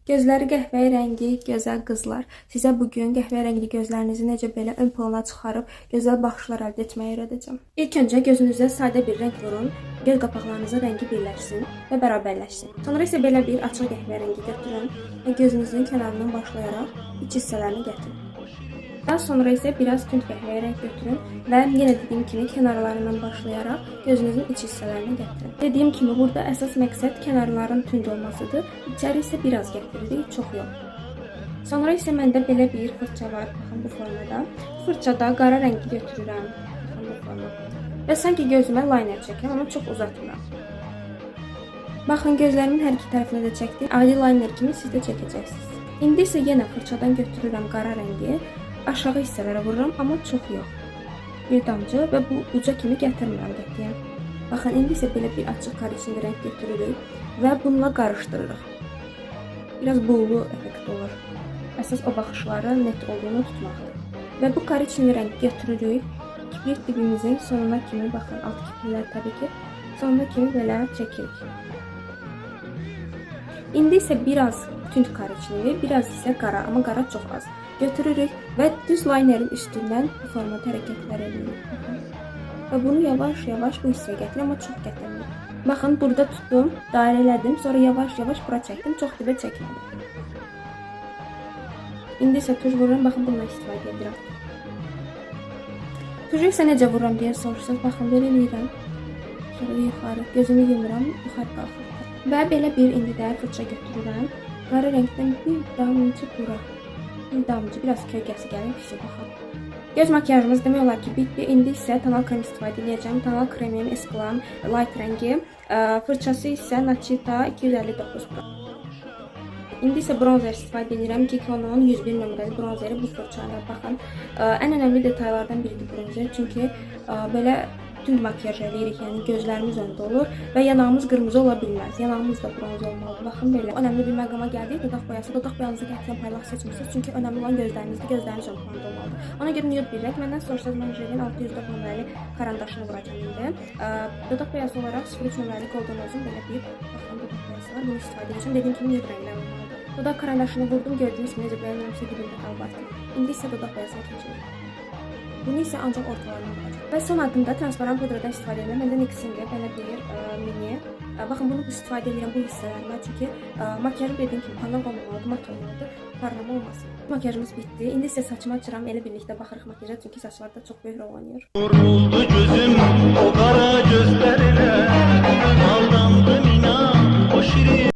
Gözləri qəhvəyi rəngi gözəl qızlar. Sizə bugün qəhvəyi rəngli gözlərinizi necə belə ön plana çıxarıb gözəl baxışlar əldə etməyi öyrədəcəm. İlk öncə gözünüzə sadə bir rəng vurun. Göz qapaqlarınızın rəngi birləşsin və bərabərləşsin. Sonra isə belə bir açıq qəhvəyi rəngi götürün və gözünüzün kənarından başlayaraq iç hissələrini gətirin. Daha sonra isə biraz tünd qəhvəyi rəng götürün və yenə dediyim kimi kənarlarından başlayaraq gözünüzün iç hissələrini gətirin. Dediyim kimi burada əsas məqsəd kənarların tünd olmasıdır. İçəri isə biraz gətiririk, çox yox. Sonra isə məndə belə bir fırça var, baxın bu formada. Fırçada qara rəngi götürürəm, baxın bu formada. Və sanki gözümə liner çəkirəm, amma çox uzatmıram. Baxın gözlərimin hər iki tərəfinə də çəkdim. Adi liner kimi siz də çəkəcəksiniz. İndi isə yenə fırçadan götürürəm qara rəngi. Aşağı hissələrə vururam, amma çox yox. Bir damcı və bu uca kimi gətirmirəm qətiyyən. Baxın, indi isə belə bir açıq korичnevli rəng götürürük və bununla qarışdırırıq. Biraz buğulu effekt olur. Əsas o baxışların net olduğunu tutmaqdır. Və bu korичnevli rəng götürürük. Kibrit dibimizin sonuna kimi, baxın, alt kiprilər təbii ki, sonuna kimi belə çəkirik. İndi isə biraz tünd korичnevli, biraz isə qara, amma qara çox az. Götürürük və düz linerin üstündən bu formada hərəkətlər edirik. Və bunu yavaş-yavaş bu hissəyə gətirir, amma çox gətirmir. Baxın, burada tutdum, dairə elədim, sonra yavaş-yavaş bura çəkdim, çox dibə çəkmədim. İndi isə tuj vururam, baxın, bundan istifadə edirəm. Tuju isə necə vururam deyə soruşsanız, baxın, belə eləyirəm. Sonra yuxarı, gözümü yumuram, yuxarı qalxır. Və belə bir indi də fırça götürürəm. Qara rəngdən bir damcı bura. Bir damcı, biraz kölgəsi gəlir, pisi baxın. Göz makyajımız demək olar ki bitdi. İndi isə tonal krem istifadə edəcəm. Tonal kremim Esplan Light rəngi. Fırçası isə Nachita 259 Pro. İndi isə bronzer istifadə edirəm. Kiko'nun 101 nömrəli bronzeri bu fırçayla baxın. Ən önəmli detaylardan biridir bronzer. Çünki belə tünd makyaj edirik, yəni gözlərimiz öndə olur və yanağımız qırmızı ola bilməz. Yanağımız da bronz olmalıdır. Baxın belə. Önəmli bir məqama gəldik. Dodaq boyası. Dodaq boyanızı qətiyyən parlaq seçmirsiniz. Çünki önəmli olan gözlərinizdir. Gözləriniz ön planda olmalıdır. Ona görə nude bir rəng. Məndən sorsanız mən Jelin 604 nömrəli karandaşını vuracağım indi. Dodaq boyası olaraq 03 nömrəli Golden Rose'un belə bir baxın dodaq boyası var. Bunu istifadə edəcəm. Dediyim kimi nude rənglər olmalıdır. Dodaq karandaşını vurdum. Gördüyünüz kimi necə bəyənirəmsə dibində qalıb. İndi isə dodaq boyasına keçirik. Bunu isə ancaq ortalarına vuracaq. Və son addımda transparan pudradan istifadə edirəm. Məndə NYX'in belə bir mini. Baxın, bunu istifadə edirəm bu hissələrimdə. Çünki makyajım dediyim kimi parlaq olmalıdır, mat olmalıdır, parlama olmasın. Makyajımız bitdi. İndi isə saçımı açıram. Elə birlikdə baxırıq makyaja. Çünki saçlarda çox böyük rol oynayır. Vuruldu gözüm o qara gözlərinə. Aldandım inan o şirin.